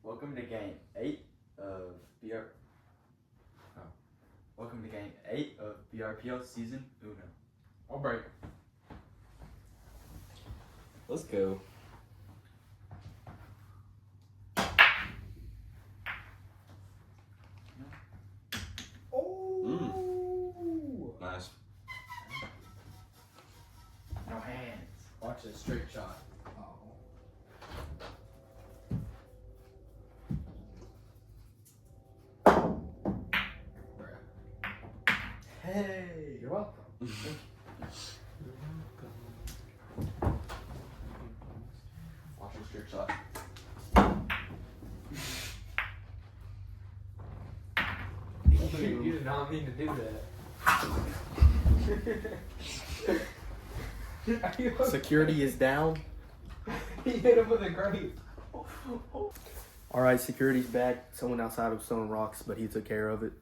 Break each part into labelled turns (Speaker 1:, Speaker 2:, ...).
Speaker 1: Welcome to game 8 of Welcome to game 8 of BRPL season Uno.
Speaker 2: I'll break.
Speaker 3: Let's go.
Speaker 2: Oh!
Speaker 3: Nice.
Speaker 1: No hands.
Speaker 2: Watch a straight shot.
Speaker 1: Hey!
Speaker 2: You're welcome.
Speaker 1: Watch a strict shot.
Speaker 2: You did not mean to do that.
Speaker 4: Security is down.
Speaker 2: He hit him with a grape.
Speaker 4: All right, security's back. Someone outside was throwing rocks, but he took care of it.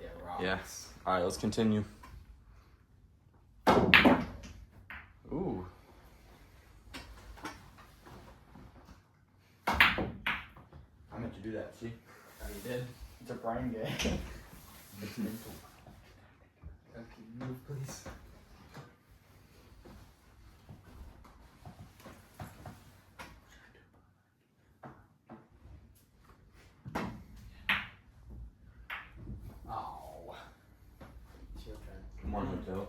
Speaker 2: Yeah, rocks.
Speaker 3: Yeah. All right, let's continue. Ooh.
Speaker 1: I meant to do that, see?
Speaker 2: Oh, you did?
Speaker 1: It's a brain game. It's mental.
Speaker 2: Okay, move, please. Oh. It's your turn.
Speaker 3: Come on, Hotel.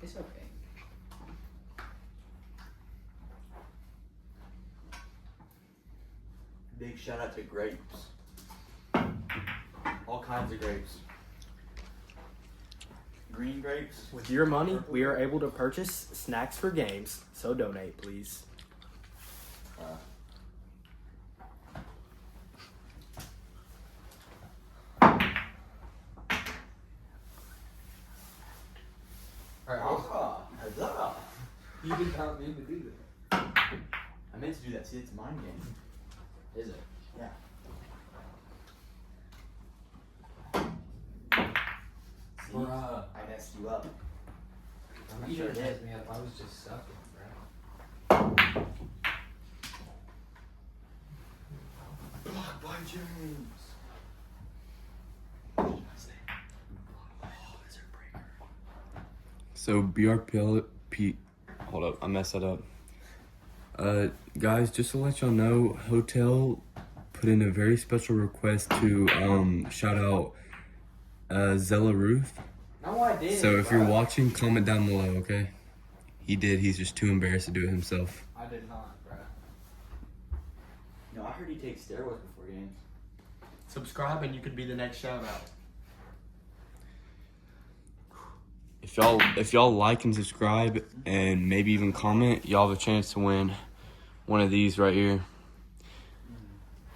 Speaker 2: It's okay.
Speaker 1: Big shout out to grapes. All kinds of grapes. Green grapes.
Speaker 4: With your money, we are able to purchase snacks for games, so donate, please.
Speaker 1: Huzzah!
Speaker 2: You did not mean to do that.
Speaker 1: I meant to do that, see, it's a mind game.
Speaker 2: Is it?
Speaker 1: Yeah. See,
Speaker 2: Bruh.
Speaker 1: I messed you up.
Speaker 2: I'm not
Speaker 1: You
Speaker 2: sure it
Speaker 1: did.
Speaker 2: messed me up. I was just sucking, bro.
Speaker 1: Blocked by James.
Speaker 3: So BRPL hold up, I messed that up. Guys, just to let y'all know, Hotel put in a very special request to shout out Zella Ruth.
Speaker 2: No, I did.
Speaker 3: So if you're
Speaker 2: bro.
Speaker 3: watching, comment down below, okay? He did. He's just too embarrassed to do it himself.
Speaker 2: I did not, bro.
Speaker 1: No, I heard he takes steroids before games.
Speaker 4: Subscribe and you could be the next shout out.
Speaker 3: If y'all like and subscribe and maybe even comment, y'all have a chance to win one of these right here.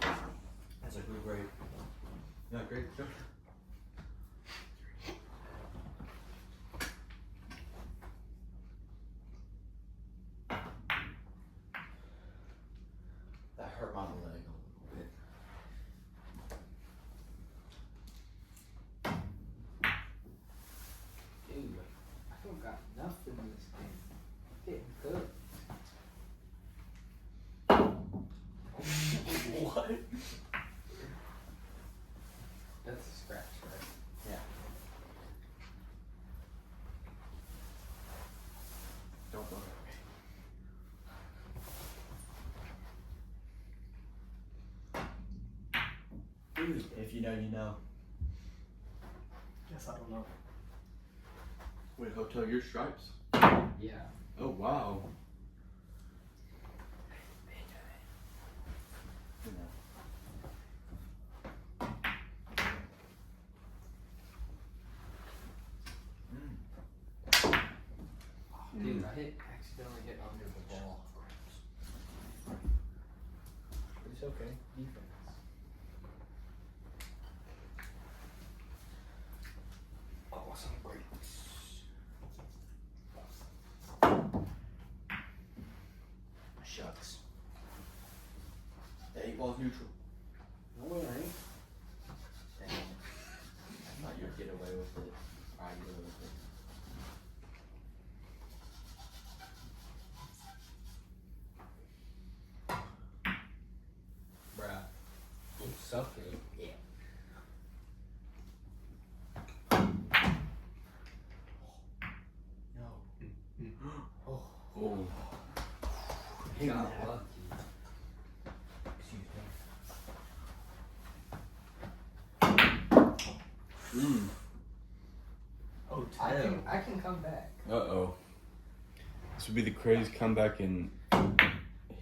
Speaker 1: That's a good grape. Yeah, great. Sure. That hurt my leg a little bit.
Speaker 2: Dude, I don't got nothing in this game. Getting cooked.
Speaker 1: What?
Speaker 2: That's a scratch, right?
Speaker 1: Yeah. Don't look at me. Dude, if you know, you know.
Speaker 4: Guess I don't know.
Speaker 1: Wait, Hotel, your stripes?
Speaker 2: Yeah.
Speaker 1: Oh, wow.
Speaker 2: Dude, I accidentally hit under the ball. But it's okay. Defense.
Speaker 1: Awesome grapes. Shucks. The 8 ball's neutral.
Speaker 2: No, it ain't.
Speaker 1: Dang. I thought you'd get away with it. I'd get away with it.
Speaker 2: suffocate. Yeah.
Speaker 1: Oh.
Speaker 2: He got lucky.
Speaker 1: Oh,
Speaker 2: I can come back.
Speaker 3: Uh-oh. This would be the craziest comeback in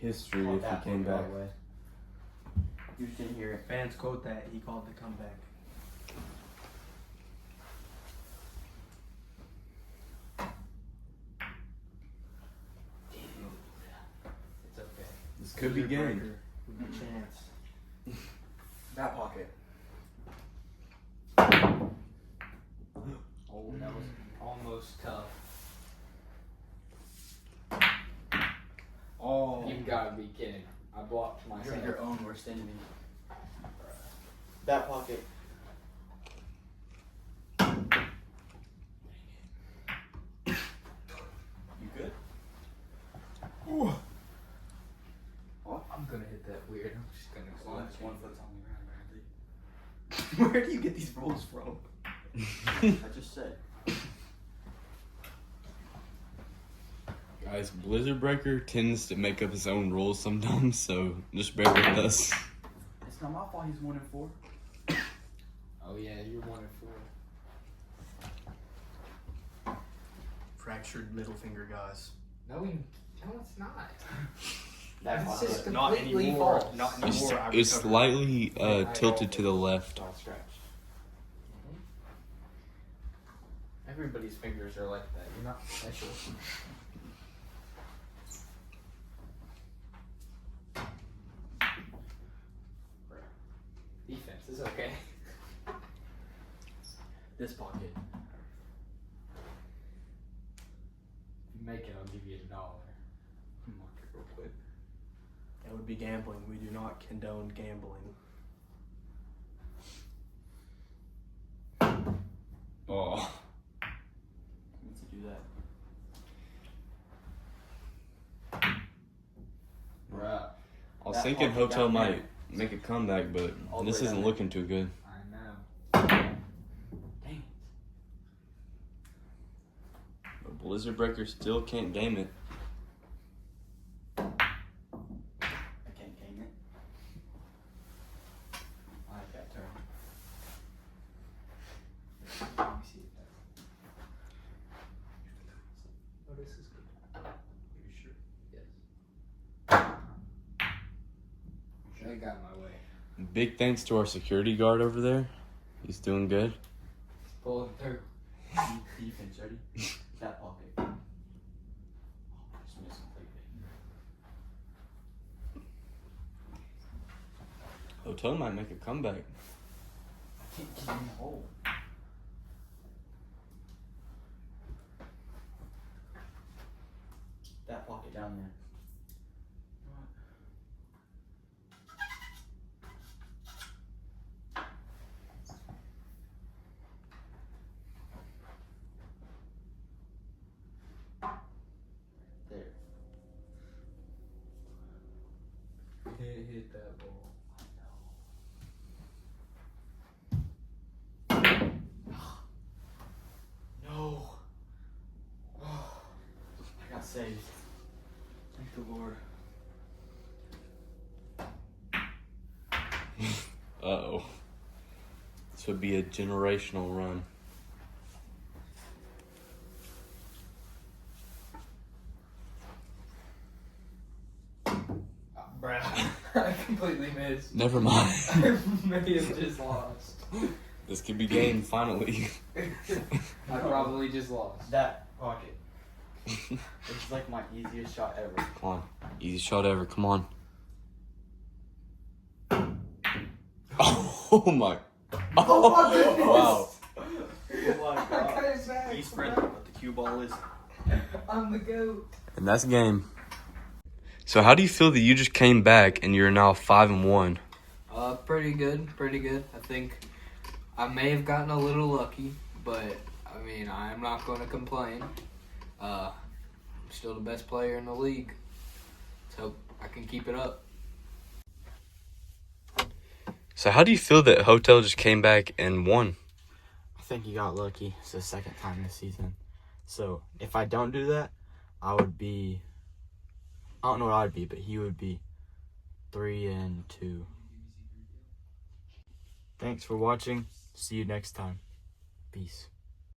Speaker 3: history if he came back.
Speaker 1: You just didn't hear it.
Speaker 4: Fans quote that he called the comeback.
Speaker 2: It's okay.
Speaker 3: This could be game.
Speaker 4: Breaker with a chance.
Speaker 1: Back pocket.
Speaker 2: Oh, that was almost tough.
Speaker 1: Oh.
Speaker 2: You gotta be kidding. I blocked myself.
Speaker 1: You're your own worst enemy. Back pocket. You good? Ooh.
Speaker 2: Oh, I'm gonna hit that weird. I'm just gonna
Speaker 1: As long as one foot's on the ground, Bradley.
Speaker 3: Where do you get these rules from?
Speaker 1: I just said.
Speaker 3: Guys, Blizzard Breaker tends to make up his own rules sometimes, so just bear with us.
Speaker 1: It's not my fault he's 1-4.
Speaker 2: Oh yeah, you're 1-4.
Speaker 4: Fractured middle finger, guys.
Speaker 2: No, it's not.
Speaker 1: Back
Speaker 2: It's
Speaker 1: pocket.
Speaker 2: just
Speaker 4: Not
Speaker 2: completely
Speaker 4: anymore.
Speaker 2: false.
Speaker 4: Not
Speaker 3: It's,
Speaker 4: anymore. I
Speaker 3: it's
Speaker 4: recovered.
Speaker 3: slightly tilted to the left.
Speaker 1: All scratched.
Speaker 2: Everybody's fingers are like that. You're not special. Defense is okay.
Speaker 1: This pocket.
Speaker 2: If you make it, I'll give you $1.
Speaker 1: Mark it real quick.
Speaker 4: That would be gambling. We do not condone gambling.
Speaker 3: Oh.
Speaker 1: Once you do that.
Speaker 2: Bruh.
Speaker 3: I was
Speaker 1: That
Speaker 3: thinking
Speaker 1: pocket
Speaker 3: Hotel
Speaker 1: down there.
Speaker 3: might make a comeback, but
Speaker 1: All the
Speaker 3: this
Speaker 1: way down
Speaker 3: isn't
Speaker 1: there.
Speaker 3: looking too good.
Speaker 2: I know.
Speaker 1: Dang.
Speaker 3: But Blizzard Breaker still can't game it.
Speaker 1: I can't game it. I like that turn.
Speaker 2: Let me see if that's. Oh, this is good. Are you sure? Yes. I got my way.
Speaker 3: Big thanks to our security guard over there. He's doing good.
Speaker 2: Pulling through.
Speaker 1: Defense, ready? That pocket. Oh, I just missed completely.
Speaker 3: Hotel might make a comeback.
Speaker 1: I can't get in the hole. That pocket down there. There.
Speaker 2: Hit that ball.
Speaker 1: No. Oh, I got saved. Thank the Lord.
Speaker 3: Uh-oh. This would be a generational run.
Speaker 2: Bruh. I completely missed.
Speaker 3: Never mind.
Speaker 2: I may have just lost.
Speaker 3: This could be game finally.
Speaker 2: I probably just lost.
Speaker 1: That pocket. It's like my easiest shot ever.
Speaker 3: Come on. Easy shot ever. Come on. Oh my.
Speaker 2: Oh my goodness.
Speaker 3: Wow.
Speaker 1: Oh my God. He's friendly, but the cue ball is.
Speaker 2: I'm the GOAT.
Speaker 3: And that's game. So how do you feel that you just came back and you're now 5-1?
Speaker 2: Pretty good. I think I may have gotten a little lucky, but I mean, I'm not going to complain. I'm still the best player in the league. Let's hope I can keep it up.
Speaker 3: So how do you feel that Hotel just came back and won?
Speaker 5: I think he got lucky. It's the second time this season. So if I don't do that, I would be, I don't know what I'd be, but he would be 3-2. Thanks for watching. See you next time. Peace.